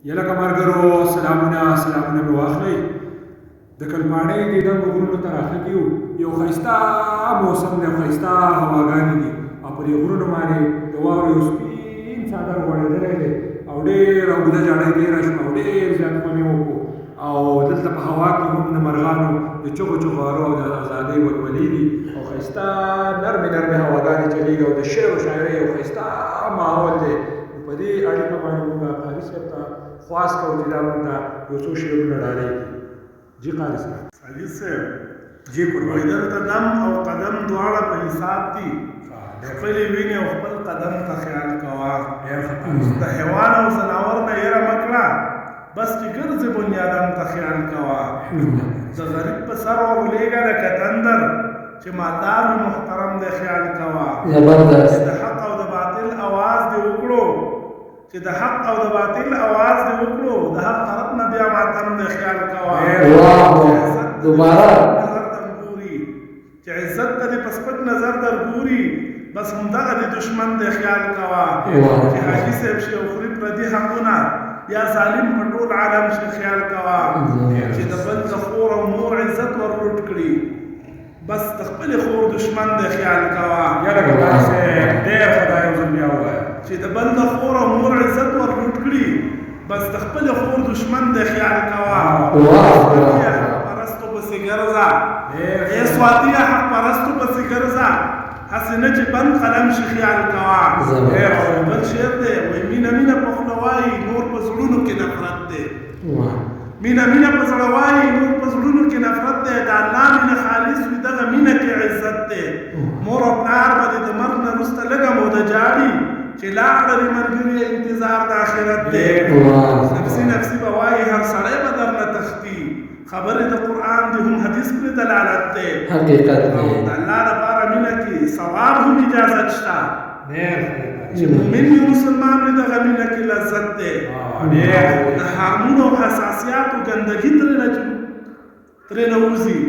یله کمرګرو سلامونه مې واخلئ. د کلپاڼۍ د دنګو غرونو ته راخلي یو ښایسته موسم دی، ښایسته هواګانې دي او په دې غرونو باندې د واورې یو سپین څادر غوړېدلی دی او ډېره اوږده جاړۍ تېره شوه او ډېر زیات خوند یې وکړو او دلته په هوا کې هم د مرغانو د چغو چغارو او د ازادۍ ولولې دي او ښایسته نرمې هواګانې چلېږي او د شعر و شاعرۍ یو ښایسته ماحول دی. په دې اړیکه باندې موږ قاري صاحب ته خواست کوو چې دا موږ ته یو څو شعرونه ډالۍ کړي. جی قاري صاحب. حاجي صاحب جی قربان. دلته دم او قدم دواړه په حساب دي. خپلې وینې او خپل قدم ته خیال کوه. د حیوان او ځناور نه یره مه کړه، بس چې ګرځې بنیادم ته خیال کوه. د غریب په سر ورولېږه لکه تندر، چې مالدار محترم دی خیال کوه. چې د حق او د باطل اواز دې وکړو، چې د حق او د باطل اواز دې وکړو، د حق طرف نه بیا ماتم دې خیال کوه. دوباره نظر درګوري چې عزت ته دې په سپک نظر درګوري، بس همدغه د دشمن دې خیال کوه. چې حاجي صاحب شي او خوري پردي حقونه، یا ظالم په ټول عالم شي خیال کوه. چې د بل د خور او مور عزت ور لوټ کړي، بس د خپل خور دشمن دې خیال کوه. یاره قربان صاحب ډېر خدای یو ځل بیا ووایه چې د بل د خور او مور عزت ور لوټ کړي، بس د خپل خور دشمن دې خیال کوه. حق پرستو پسې ګرځه، ای سواتیه حق پرستو پسې ګرځه، هسې نه چې بند قلم شي خیال کوه. بل شعر دی وایي مینه په خوله وایي نور په زړونو کې نفرت دی. مینه په زړه وایي نور په زړونو کې نفرت دی. د الله مینه خالص وي دغه مینه کې عزت دی. مور او پلار به دې د مرګ نه وروسته لږه موده جاړي، چې لاړه ملګري انتظار د آخرت دی. نفسي به وایي هر سړی به درنه تښتي، خبرې د قرآن دي هم حدیث پرې دلالت دی. حقیقت دی. د الله لپاره مینه کې ثواب هم اجازت شته، چې مؤمن یو مسلمان دی دغه مینه کې لذت دی. د هارمون او حساسیاتو ګندګي ترې نه وځي،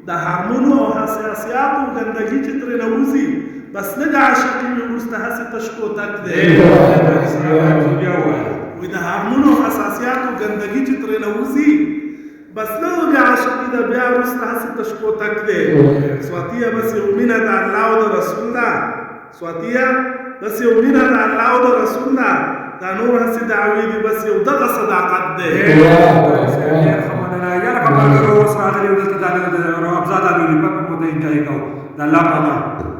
د هارمون او حساسیاتو ګندګي چې ترې نه وځي، بس لږ عاشقي مې وروسته هسې تشکو تک دی. وایي د هارمون او حساسیاتو ګندګي چې ترې نه وځي، بس لږ عاشقي ده بیا وروسته هسې تشکو تک دی. سواتیه بس یو مینه د الله او د رسول ده، سواتیه بس یو مینه د الله او د رسول ده، دا نور هسې دعوې دي بس یو دغه صداقت دی. یاره کمرګرو اوس راغلي دلته د ابزاد الولیپا په موده انتهایی کوو. د الله په امان.